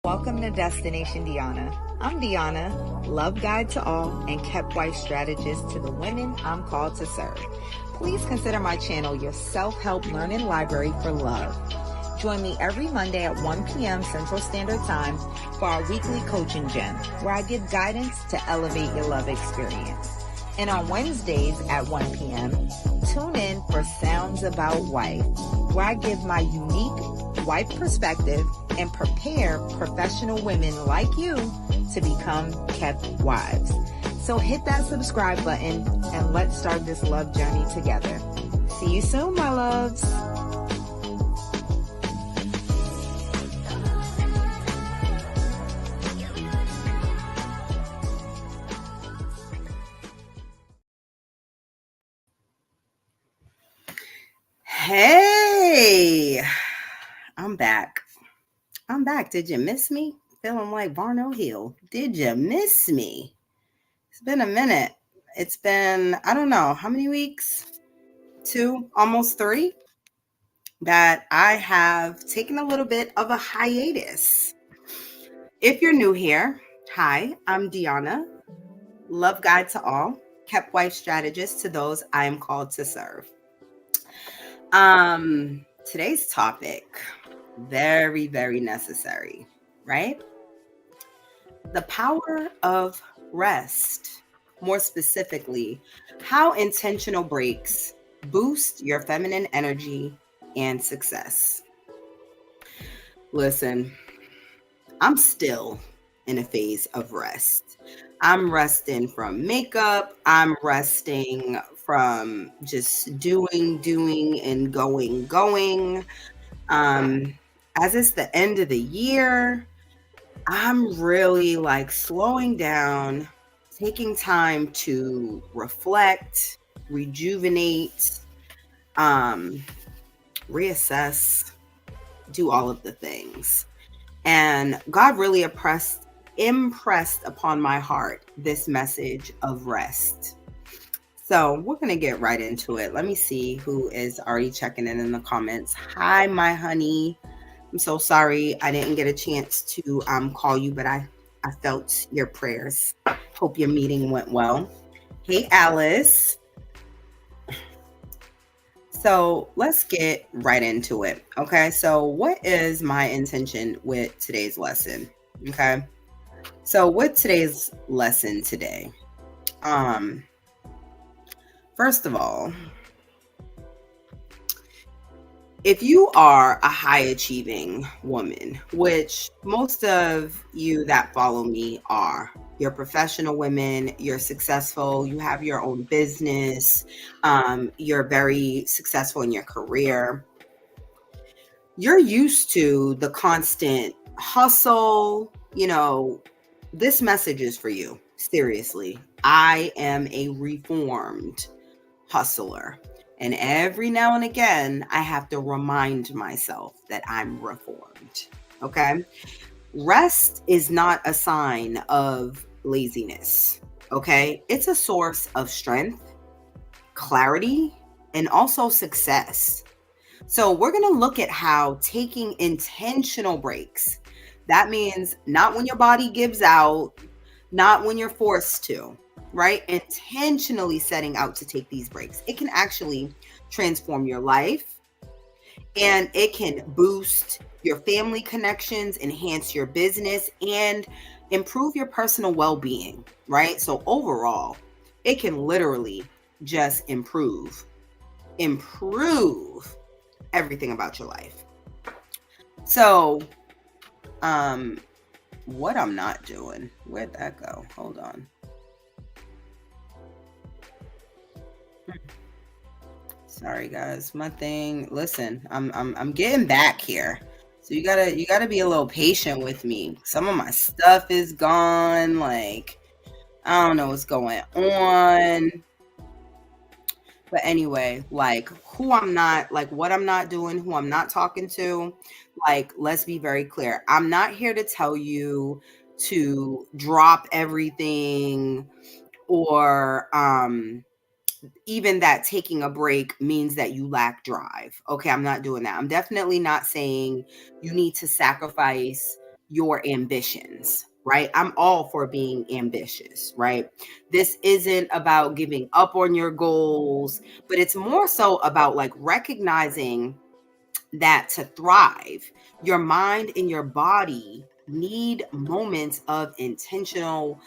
Welcome to Destination Deanna. I'm Deanna, love guide to all and kept wife strategist to the women I'm called to serve. Please consider my channel your self-help learning library for love. Join me every Monday at 1 p.m. Central Standard Time for our weekly coaching gem, where I give guidance to elevate your love experience. And on Wednesdays at 1 p.m., tune in for Sounds About Wife, where I give my unique wife perspective and prepare professional women like you to become kept wives. So hit that subscribe button and let's start this love journey together. See you soon, my loves. Hey, I'm back. Did you miss me? Feeling like Barno Hill. Did you miss me? It's been a minute. It's been, I don't know, how many weeks? 2, almost 3, that I have taken a little bit of a hiatus. If you're new here, hi, I'm Deanna, love guide to all, kept wife strategist to those I am called to serve. Today's topic, very, very necessary, right? The power of rest. More specifically, how intentional breaks boost your feminine energy and success. Listen, I'm still in a phase of rest. I'm resting from makeup. I'm resting from just doing and going. As it's the end of the year, I'm really like slowing down, taking time to reflect, rejuvenate, reassess, do all of the things. And God really impressed upon my heart this message of rest. So we're going to get right into it. Let me see who is already checking in the comments. Hi, my honey. I'm so sorry I didn't get a chance to call you, but I felt your prayers. Hope your meeting went well. Hey, Alice. So let's get right into it. Okay. So what is my intention with today's lesson? Okay. So with today's lesson today, first of all, if you are a high achieving woman, which most of you that follow me are, you're professional women, you're successful, you have your own business, you're very successful in your career, you're used to the constant hustle, this message is for you. Seriously, I am a reformed hustler. And every now and again, I have to remind myself that I'm reformed. Okay. Rest is not a sign of laziness. Okay. It's a source of strength, clarity, and also success. So we're going to look at how taking intentional breaks, that means not when your body gives out, not when you're forced to, right? Intentionally setting out to take these breaks. It can actually transform your life, and it can boost your family connections, enhance your business, and improve your personal well-being, right? So overall, it can literally just improve everything about your life. So, what I'm not doing, where'd that go? Hold on. Sorry guys, my thing, listen, I'm getting back here. So you gotta be a little patient with me. Some of my stuff is gone. Like, I don't know what's going on. But anyway, like what I'm not doing, who I'm not talking to, like, let's be very clear. I'm not here to tell you to drop everything, or even that taking a break means that you lack drive. Okay, I'm not doing that. I'm definitely not saying you need to sacrifice your ambitions, right? I'm all for being ambitious, right? This isn't about giving up on your goals, but it's more so about like recognizing that to thrive, your mind and your body need moments of intentional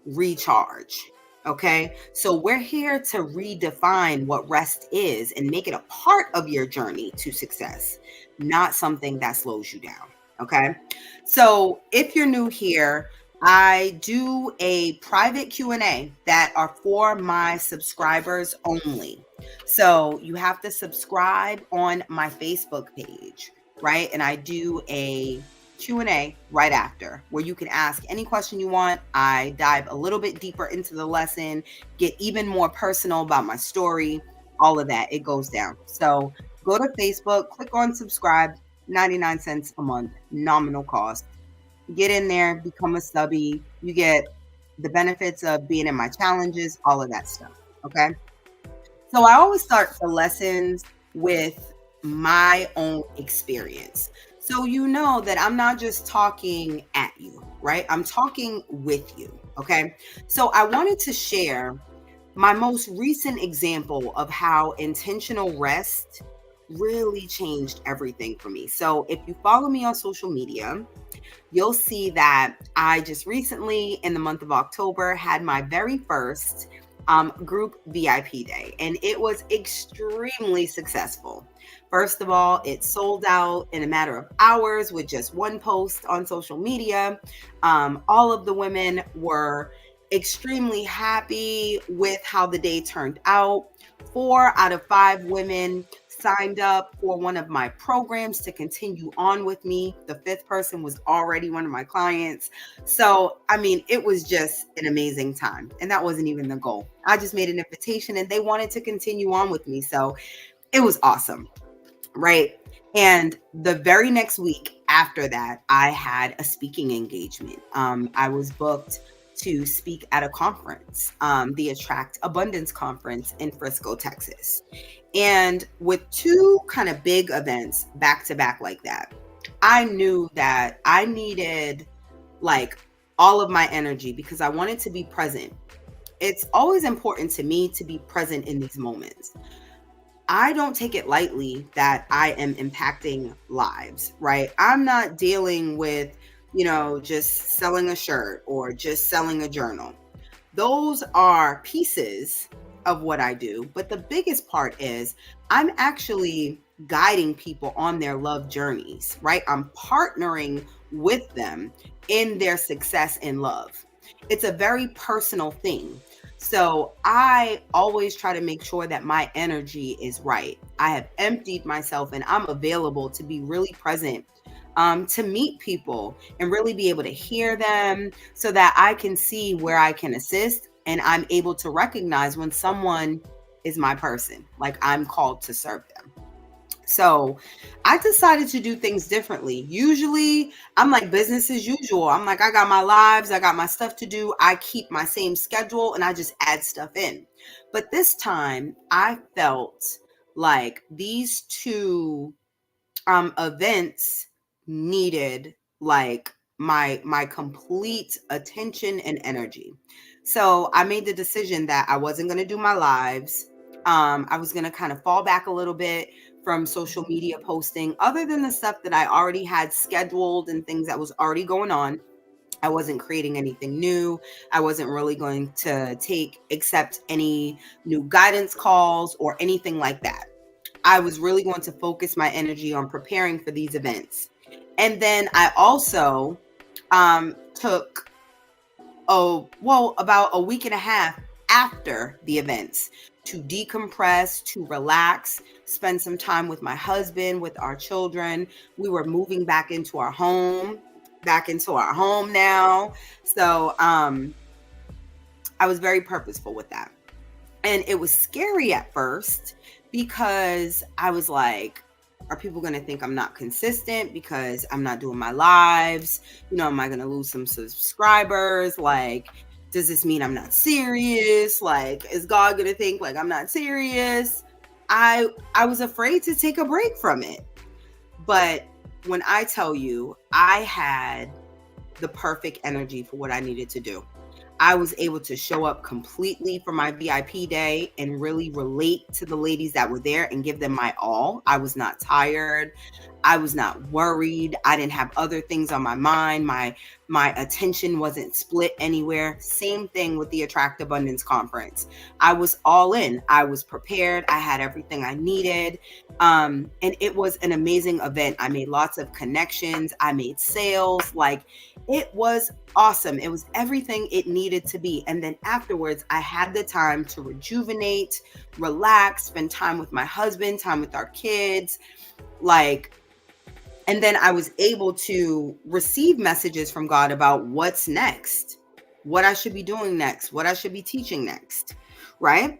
recharge. Okay. So we're here to redefine what rest is and make it a part of your journey to success, not something that slows you down. Okay. So if you're new here, I do a private Q&A that are for my subscribers only. So you have to subscribe on my Facebook page, right? And I do a Q&A right after where you can ask any question you want. I dive a little bit deeper into the lesson, get even more personal about my story, all of that. It goes down. So go to Facebook, click on subscribe, 99 cents a month, nominal cost. Get in there, become a subby. You get the benefits of being in my challenges, all of that stuff. Okay. So I always start the lessons with my own experience. So you know that I'm not just talking at you, right? I'm talking with you. Okay. So I wanted to share my most recent example of how intentional rest really changed everything for me. So if you follow me on social media, you'll see that I just recently, in the month of October, had my very first group VIP day, and it was extremely successful. First of all, it sold out in a matter of hours with just one post on social media. All of the women were extremely happy with how the day turned out. 4 out of 5 women signed up for one of my programs to continue on with me. The 5th person was already one of my clients. So, I mean, it was just an amazing time. And that wasn't even the goal. I just made an invitation and they wanted to continue on with me. So it was awesome. Right. And the very next week after that, I had a speaking engagement. I was booked to speak at a conference, the Attract Abundance Conference in Frisco, Texas. And with 2 kind of big events back to back like that, I knew that I needed like all of my energy because I wanted to be present. It's always important to me to be present in these moments. I don't take it lightly that I am impacting lives, right? I'm not dealing with, just selling a shirt or just selling a journal. Those are pieces of what I do. But the biggest part is I'm actually guiding people on their love journeys, right? I'm partnering with them in their success in love. It's a very personal thing. So I always try to make sure that my energy is right. I have emptied myself and I'm available to be really present, to meet people and really be able to hear them so that I can see where I can assist and I'm able to recognize when someone is my person, like I'm called to serve them. So I decided to do things differently. Usually I'm like business as usual. I'm like, I got my lives, I got my stuff to do. I keep my same schedule and I just add stuff in. But this time I felt like these 2 events needed like my complete attention and energy. So I made the decision that I wasn't going to do my lives. I was going to kind of fall back a little bit from social media posting, other than the stuff that I already had scheduled and things that was already going on. I wasn't creating anything new. I wasn't really going to accept any new guidance calls or anything like that. I was really going to focus my energy on preparing for these events. And then I also took about a week and a half after the events to decompress, to relax, spend some time with my husband, with our children. We were moving back into our home now. So I was very purposeful with that. And it was scary at first because I was like, are people going to think I'm not consistent because I'm not doing my lives? Am I going to lose some subscribers? Like, does this mean I'm not serious? Like, is God going to think like I'm not serious? I was afraid to take a break from it. But when I tell you I had the perfect energy for what I needed to do. I was able to show up completely for my VIP day and really relate to the ladies that were there and give them my all. I was not tired. I was not worried. I didn't have other things on my mind. My attention wasn't split anywhere. Same thing with the Attract Abundance Conference. I was all in. I was prepared. I had everything I needed. And it was an amazing event. I made lots of connections. I made sales. Like, it was awesome. It was everything it needed to be. And then afterwards, I had the time to rejuvenate, relax, spend time with my husband, time with our kids. And then I was able to receive messages from God about what's next, what I should be doing next, what I should be teaching next, right?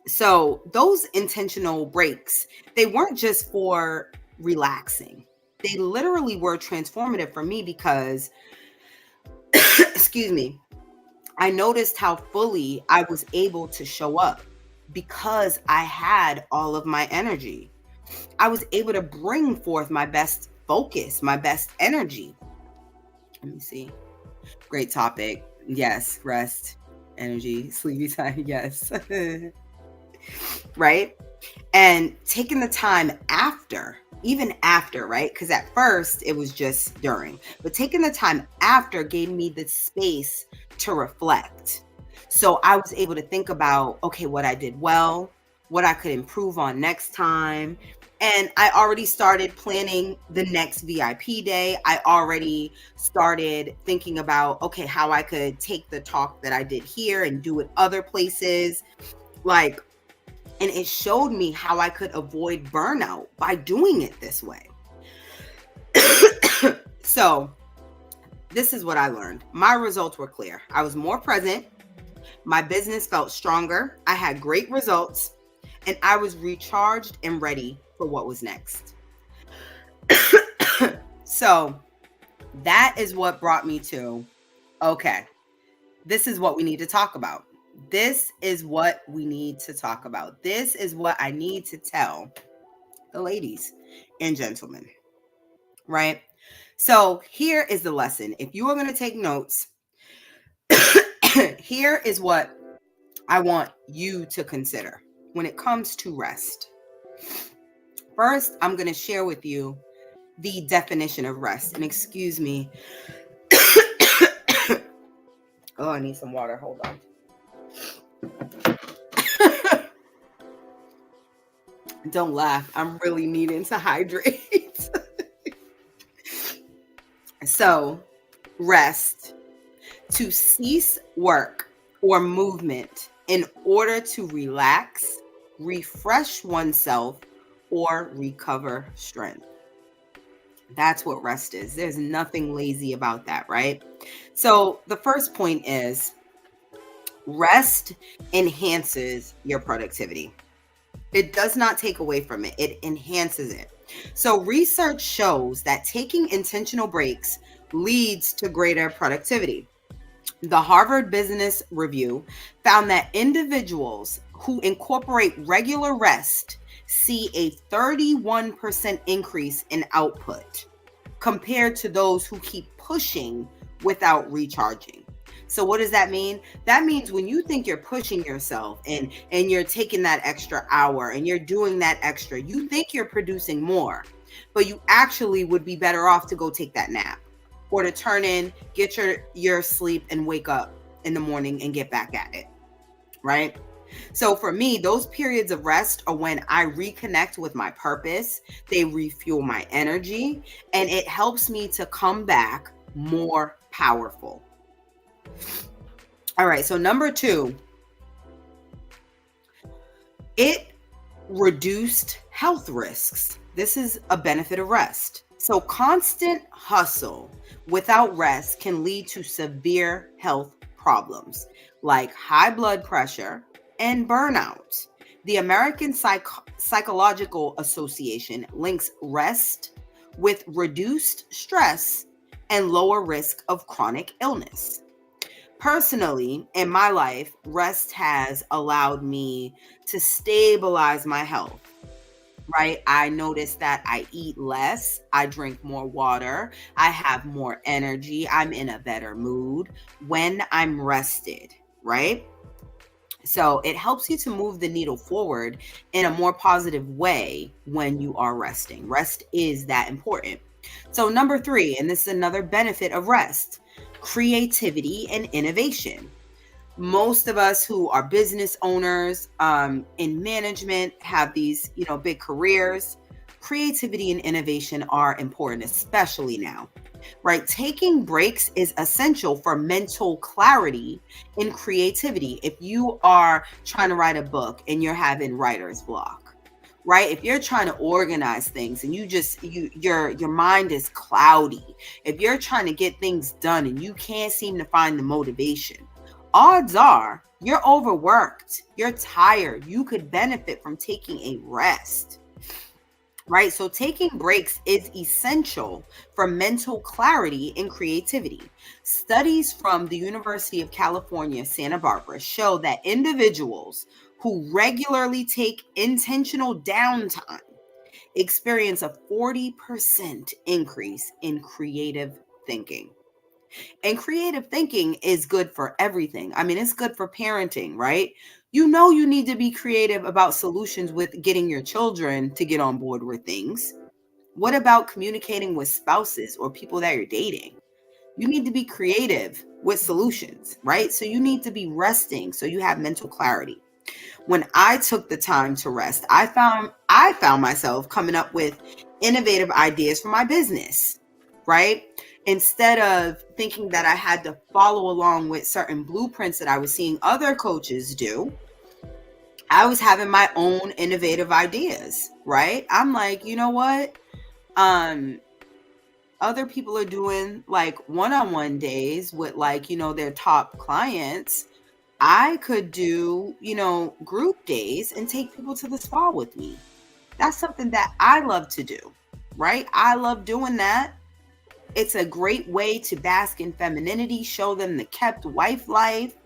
So those intentional breaks, they weren't just for relaxing. They literally were transformative for me because, excuse me, I noticed how fully I was able to show up because I had all of my energy. I was able to bring forth my best focus, my best energy. Let me see. Great topic. Yes, rest, energy, sleepy time. Yes. Right? And taking the time after, even after, right? Because at first it was just during, but taking the time after gave me the space to reflect. So I was able to think about, okay, what I did well, what I could improve on next time. And I already started planning the next VIP day. I already started thinking about, okay, how I could take the talk that I did here and do it other places. And it showed me how I could avoid burnout by doing it this way. So this is what I learned. My results were clear. I was more present. My business felt stronger. I had great results. And I was recharged and ready for what was next. So that is what brought me to, okay, this is what we need to talk about. This is what we need to talk about. This is what I need to tell the ladies and gentlemen, right? So here is the lesson. If you are going to take notes, here is what I want you to consider when it comes to rest. First, I'm going to share with you the definition of rest. And excuse me. Oh, I need some water. Hold on. Don't laugh. I'm really needing to hydrate. So, rest, to cease work or movement in order to relax, refresh oneself, or recover strength. That's what rest is. There's nothing lazy about that, right? So the first point is rest enhances your productivity. It does not take away from it. It enhances it. So research shows that taking intentional breaks leads to greater productivity. The Harvard Business Review found that individuals who incorporate regular rest see a 31% increase in output compared to those who keep pushing without recharging. So what does that mean? That means when you think you're pushing yourself and you're taking that extra hour and you're doing that extra, you think you're producing more, but you actually would be better off to go take that nap or to turn in, get your sleep and wake up in the morning and get back at it, right? So for me, those periods of rest are when I reconnect with my purpose. They refuel my energy and it helps me to come back more powerful. All right, so number 2, it reduced health risks. This is a benefit of rest. So constant hustle without rest can lead to severe health problems like high blood pressure and burnout. The American Psychological Association links rest with reduced stress and lower risk of chronic illness. Personally, in my life, rest has allowed me to stabilize my health. right? I notice that I eat less, I drink more water, I have more energy, I'm in a better mood when I'm rested, right? So it helps you to move the needle forward in a more positive way when you are resting. Rest is that important. So, number three, and this is another benefit of rest, creativity and innovation. Most of us who are business owners in management have these, big careers. Creativity and innovation are important, especially now, right? Taking breaks is essential for mental clarity and creativity. If you are trying to write a book and you're having writer's block, right? If you're trying to organize things and your mind is cloudy, if you're trying to get things done and you can't seem to find the motivation, odds are you're overworked, you're tired, you could benefit from taking a rest, right? So taking breaks is essential for mental clarity and creativity. Studies from the University of California, Santa Barbara show that individuals who regularly take intentional downtime experience a 40% increase in creative thinking. And creative thinking is good for everything. I mean, it's good for parenting, right? You need to be creative about solutions with getting your children to get on board with things. What about communicating with spouses or people that you're dating? You need to be creative with solutions, right? So you need to be resting so you have mental clarity. When I took the time to rest, I found myself coming up with innovative ideas for my business, right? Instead of thinking that I had to follow along with certain blueprints that I was seeing other coaches do, I was having my own innovative ideas, right? I'm like, you know what? Um Other people are doing like one-on-one days with like, their top clients. I could do, group days and take people to the spa with me. That's something that I love to do, right? I love doing that. It's a great way to bask in femininity, show them the kept wife life,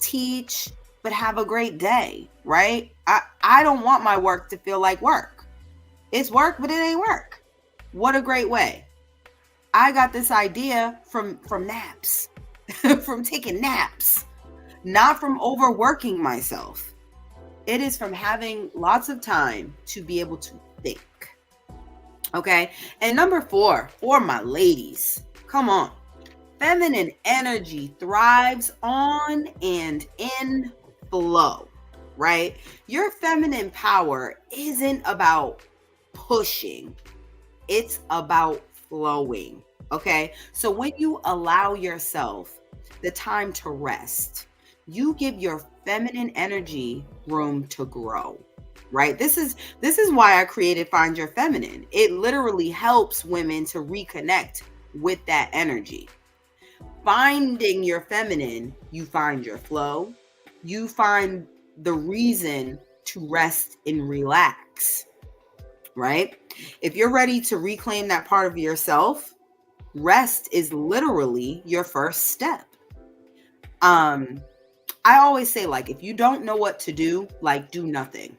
teach, but have a great day, right? I don't want my work to feel like work. It's work, but it ain't work. What a great way. I got this idea from naps, from taking naps, not from overworking myself. It is from having lots of time to be able to think. Okay. And number four, for my ladies, come on. Feminine energy thrives on and in flow, right? Your feminine power isn't about pushing, it's about flowing. Okay. So when you allow yourself the time to rest, you give your feminine energy room to grow, right? This is why I created Find Your Feminine. It literally helps women to reconnect with that energy. Finding your feminine, you find your flow, you find the reason to rest and relax, right? If you're ready to reclaim that part of yourself, rest is literally your first step. um I always say, like, if you don't know what to do, like, do nothing.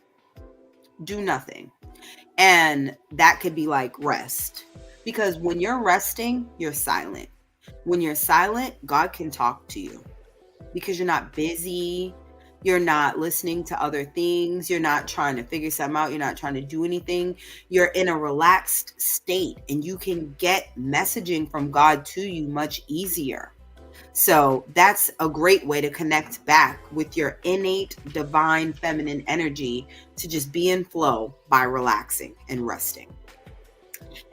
Do nothing. And that could be like rest. Because when you're resting, you're silent. When you're silent, God can talk to you because you're not busy. You're not listening to other things. You're not trying to figure something out. You're not trying to do anything. You're in a relaxed state and you can get messaging from God to you much easier. So that's a great way to connect back with your innate divine feminine energy, to just be in flow by relaxing and resting.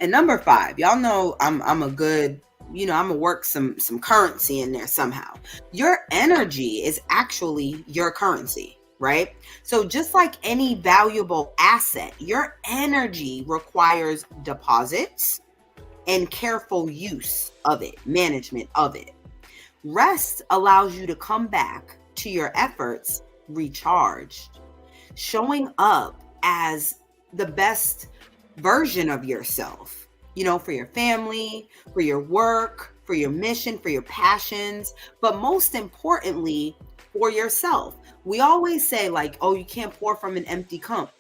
And number five, y'all know I'm a good, I'm gonna work some currency in there somehow. Your energy is actually your currency, right? So just like any valuable asset, your energy requires deposits and careful use of it, management of it. Rest allows you to come back to your efforts recharged, showing up as the best version of yourself, for your family, for your work, for your mission, for your passions, but most importantly, for yourself. We always say, like, oh, you can't pour from an empty cup.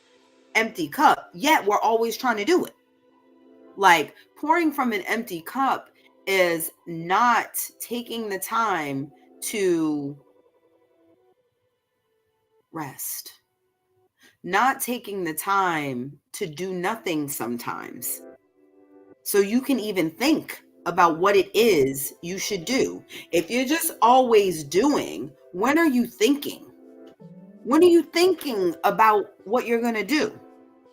empty cup, yet we're always trying to do it. Like, pouring from an empty cup is not taking the time to rest, not taking the time to do nothing sometimes. So you can even think about what it is you should do. If you're just always doing, when are you thinking? When are you thinking about what you're going to do?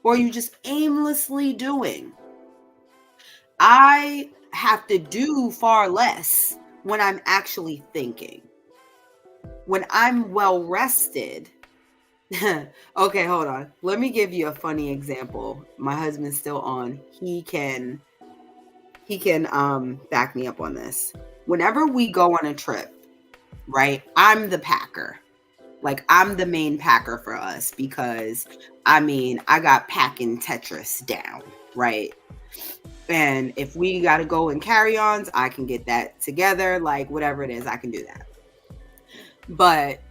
Or are you just aimlessly doing? I have to do far less when I'm actually thinking. When I'm well rested. Okay, hold on. Let me give you a funny example. My husband's still on. He can back me up on this. Whenever we go on a trip, right? I'm the packer. Like, I'm the main packer for us because I got packing Tetris down, right? And if we got to go in carry-ons, I can get that together. Like, whatever it is, I can do that. But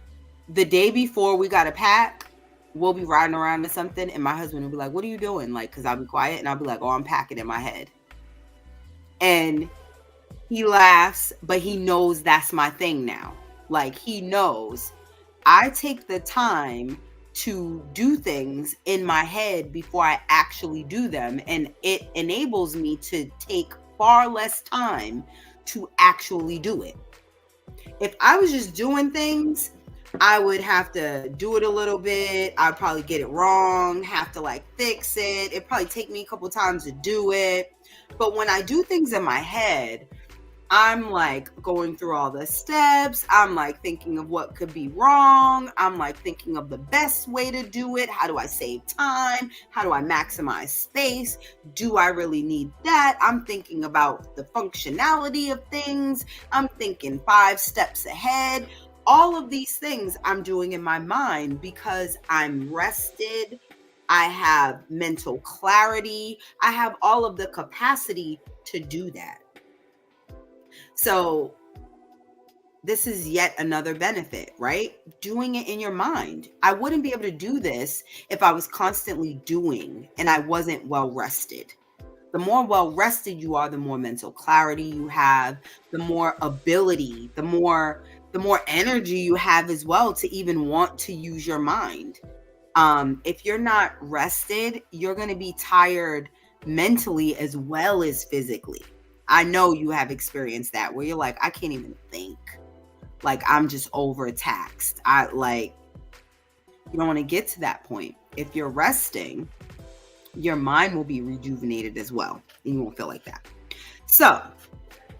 the day before we got to pack, we'll be riding around to something, and my husband will be like, "What are you doing?" Like, because I'll be quiet, and I'll be like, "Oh, I'm packing in my head." And he laughs, but he knows that's my thing now. Like, he knows I take the time to do things in my head before I actually do them. And it enables me to take far less time to actually do it. If I was just doing things, I would have to do it a little bit. I'd probably get it wrong, have to like fix it. It'd probably take me a couple times to do it. But when I do things in my head, I'm like going through all the steps. I'm like thinking of what could be wrong. I'm like thinking of the best way to do it. How do I save time? How do I maximize space? Do I really need that? I'm thinking about the functionality of things. I'm thinking 5 steps ahead. All of these things I'm doing in my mind because I'm rested. I have mental clarity. I have all of the capacity to do that. So this is yet another benefit, right? Doing it in your mind. I wouldn't be able to do this if I was constantly doing and I wasn't well rested. The more well rested you are, the more mental clarity you have, the more ability, the more energy you have as well to even want to use your mind. If you're not rested, you're going to be tired mentally as well as physically. I know you have experienced that where you're like, I can't even think. Like, I'm just overtaxed. You don't want to get to that point. If you're resting, your mind will be rejuvenated as well. And you won't feel like that. So,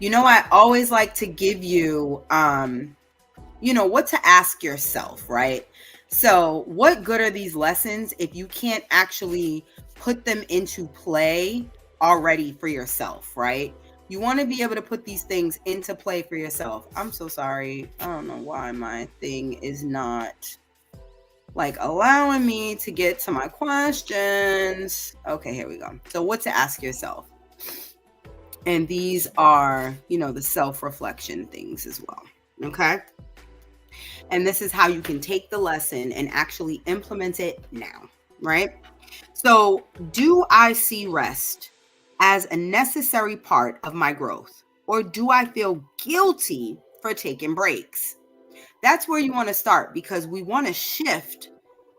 I always like to give you, what to ask yourself, right? So what good are these lessons if you can't actually put them into play already for yourself, right? You want to be able to put these things into play for yourself. I'm so sorry. I don't know why my thing is not like allowing me to get to my questions. Okay, here we go. So what to ask yourself. And these are, the self-reflection things as well. Okay. And this is how you can take the lesson and actually implement it now, right? So, do I see rest as a necessary part of my growth, or do I feel guilty for taking breaks? That's where you want to start, because we want to shift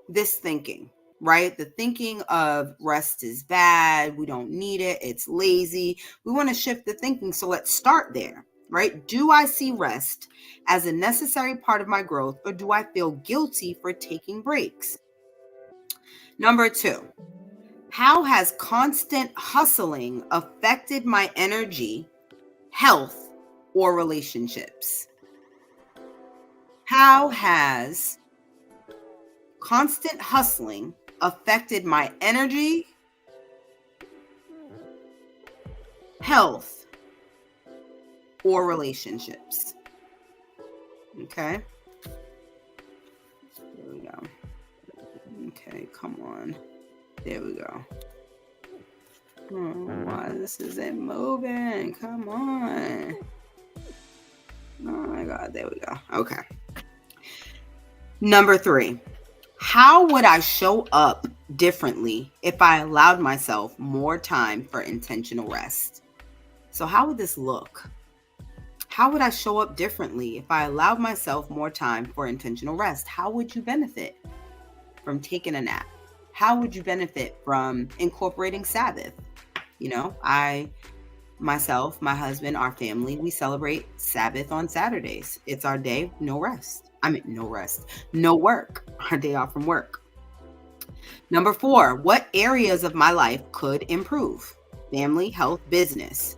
this thinking, right? The thinking of rest is bad, we don't need it, it's lazy. We want to shift the thinking. So let's start there, right? Do I see rest as a necessary part of my growth, or do I feel guilty for taking breaks? Number 2, how has constant hustling affected my energy, health, or relationships? How has constant hustling affected my energy, health, or relationships? Okay. There we go. Okay, come on. There we go. Oh, why this isn't moving? Come on. Oh my God, there we go. Okay. Number 3, how would I show up differently if I allowed myself more time for intentional rest? So, how would this look? How would I show up differently if I allowed myself more time for intentional rest? How would you benefit from taking a nap? How would you benefit from incorporating Sabbath? Myself, my husband, our family, we celebrate Sabbath on Saturdays. It's our day, no rest. No rest, no work, our day off from work. Number 4, what areas of my life could improve? Family, health, business.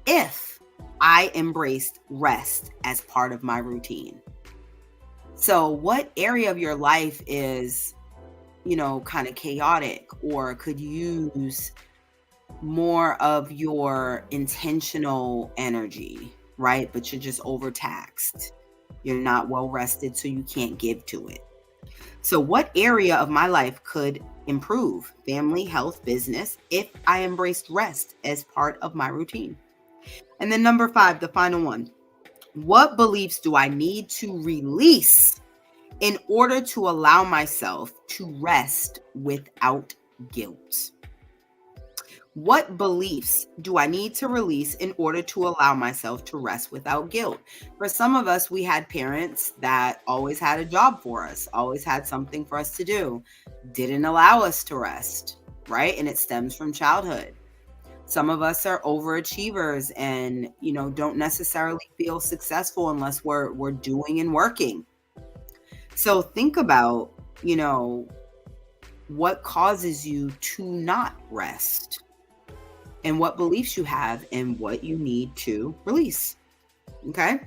If I embraced rest as part of my routine. So, what area of your life is, kind of chaotic or could use more of your intentional energy, right? But you're just overtaxed. You're not well rested, so you can't give to it. So, what area of my life could improve? Family, health, business, if I embraced rest as part of my routine. And then number 5, the final one. What beliefs do I need to release in order to allow myself to rest without guilt? What beliefs do I need to release in order to allow myself to rest without guilt? For some of us, we had parents that always had a job for us, always had something for us to do, didn't allow us to rest, right? And it stems from childhood. Some of us are overachievers and, don't necessarily feel successful unless we're doing and working. So think about, what causes you to not rest and what beliefs you have and what you need to release. Okay.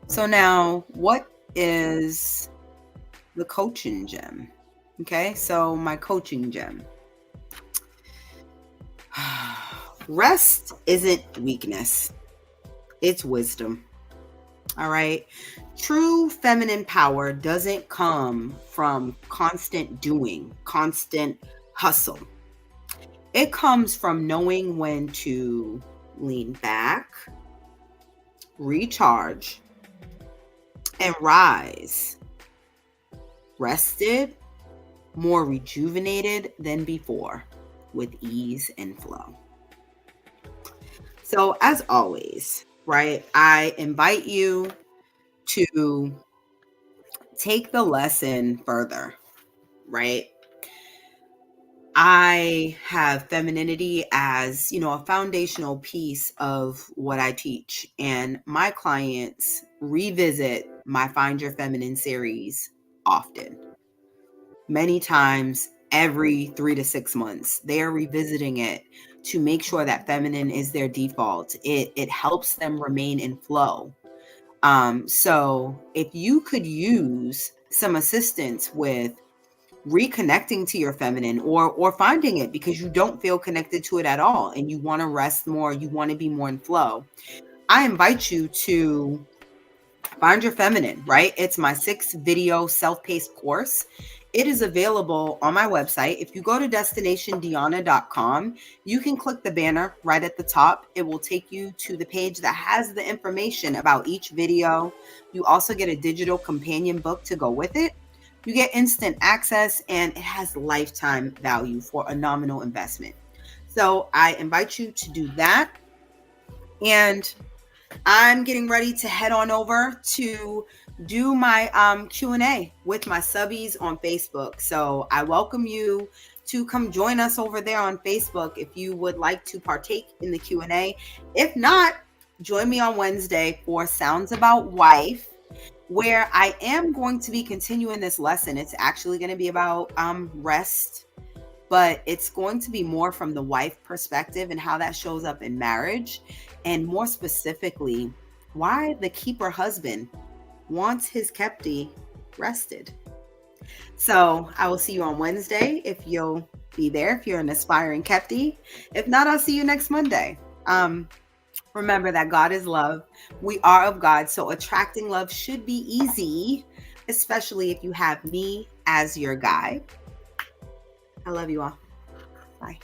So now what is the coaching gem? Okay. So my coaching gem. Rest isn't weakness. It's wisdom. All right. True feminine power doesn't come from constant doing, constant hustle. It comes from knowing when to lean back, recharge, and rise. Rested, more rejuvenated than before, with ease and flow. So as always, right, I invite you to take the lesson further, right? I have femininity as, a foundational piece of what I teach. And my clients revisit my Find Your Feminine series often. Many times every 3 to 6 months, they're revisiting it to make sure that feminine is their default. It helps them remain in flow. So if you could use some assistance with reconnecting to your feminine or finding it because you don't feel connected to it at all and you want to rest more, you want to be more in flow, I invite you to Find Your Feminine, right? It's my 6-video self-paced course. It is available on my website. If you go to destinationdeanna.com, you can click the banner right at the top. It will take you to the page that has the information about each video. You also get a digital companion book to go with it. You get instant access and it has lifetime value for a nominal investment. So I invite you to do that. And I'm getting ready to head on over to do my Q&A with my subbies on Facebook. So I welcome you to come join us over there on Facebook if you would like to partake in the Q&A. If not, join me on Wednesday for Sounds About Wife, where I am going to be continuing this lesson. It's actually going to be about rest, but it's going to be more from the wife perspective and how that shows up in marriage. And more specifically, why the keeper husband wants his kepti rested. So I will see you on Wednesday if you'll be there, if you're an aspiring kepti. If not, I'll see you next Monday. Remember that God is love. We are of God. So attracting love should be easy, especially if you have me as your guide. I love you all. Bye.